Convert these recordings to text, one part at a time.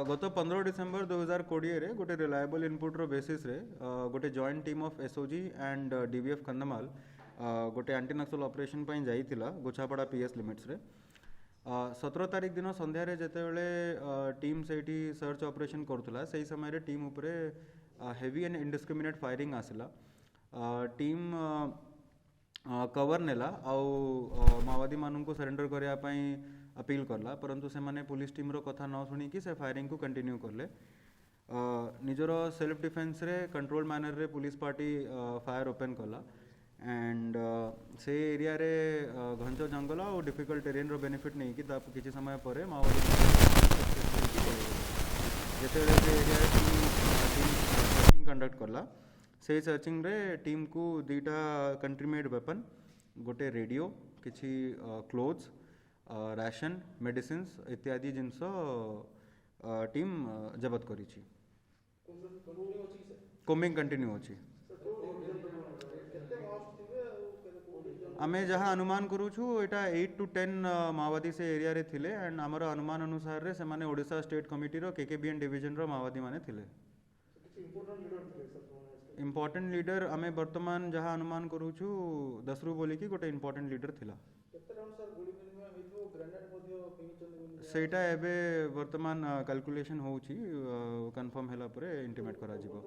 गत 15 डिसेम्बर 2020 गोटे reliable इनपुट्र basis गोटे joint team of SOG and DVF Kandhamal गोटे एंटी नक्सल ऑपरेशन पर जाइथिला गोछापड़ा पीएस लिमिट्स रे 17 तारीख दिन संध्यारे जेतेबेले टीम सेठी सर्च ऑपरेशन करुला से समय टीम उपरे हेवी एंड इंडिस्क्रिमिनेट फायरिंग आसिला टीम कवर नेला आउ माओवादी मानू सरेंडर करने अपील करला परंतु से माने पुलिस टीम रो कथा न शुणी से फायरिंग को कंटिन्यू करले निजर सेल्फ डिफेन्स रे कंट्रोल मैनर रे पुलिस पार्टी फायर ओपन कला एंड से एरिया रे घंच जंगल और डिफिकल्ट टेरेन रो बेनिफिट नहीं कि किसी समय पर माओवादी जिते एरिया सर्चिंग कंडक्ट कला से सर्चिंग रे टीम को दुईटा कंट्री मेड वेपन गोटे रेडियो किसी क्लोथ्स राशन मेडिसिन्स इत्यादि जिनस टीम जबत करी कोम्बिंग कंटिन्यू अच्छी आमे जहाँ अनुमान करूछु एटा 8 to 10 माओवादी से एरिया रे थिले एंड आमर अनुमान अनुसार रे से माने ओडिशा स्टेट कमिटी रो केकेबीएन डिवीजन रो माओवादी माने थिले इम्पोर्टेंट लीडर आमे वर्तमान जहाँ अनुमान करूछु दसरू बोली कि गोटे इम्पोर्टेंट लीडर थिला सेटा एबे वर्तमान कैलकुलेशन होउची कंफर्म हैला परे इंटिमेट करा जिवो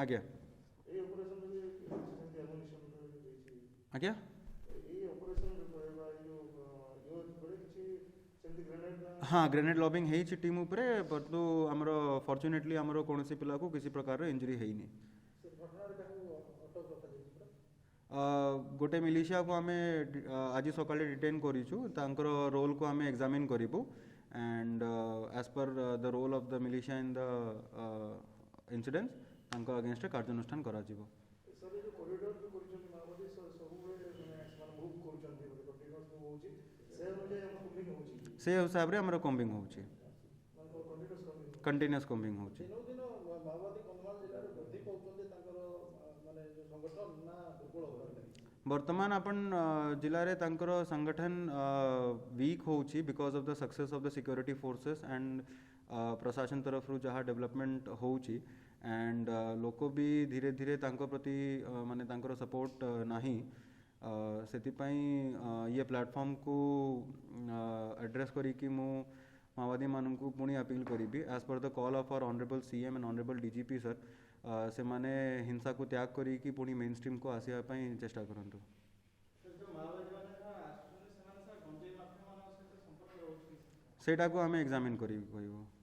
आज्ञा आज्ञा हाँ ग्रेनेड लॉबिंग है टीम उपरे परंतु हमरो फॉर्चुनेटली हमरो कोनोसी पिला को किसी प्रकार रो इंजरी हेइनी गोटे मिलिशिया को आमे आज सकाळे डिटेन करिछु तांकर रोल को आमे एग्जामिन करिबु and as per the role of the militia in the incident तांको अगेंस्ट कार्यानुष्ठान करा जिवो से हिसाब रे हमर कॉम्बिंग होउची कंटीन्यूअस कॉम्बिंग होउची वर्तमान अपन जिले रे तांकर संगठन वीक होउची because of the success of the security forces and प्रशासन तरफ रु जहाँ डेवलपमेंट होउची एंड लोक भी धीरे धीरे तांको प्रति माने तांकर सपोर्ट नाही सेतिपाई ये प्लेटफॉर्म को एड्रेस करी कि मु माओवादी मानू पुणी अपील करी as per the call of our honourable CM and honourable DGP sir से माने हिंसा को त्याग करी कि पुणी मेन स्ट्रीम को आसिया पई चेष्टा करंतु सेटा को हमें एग्जामिन करी कहबो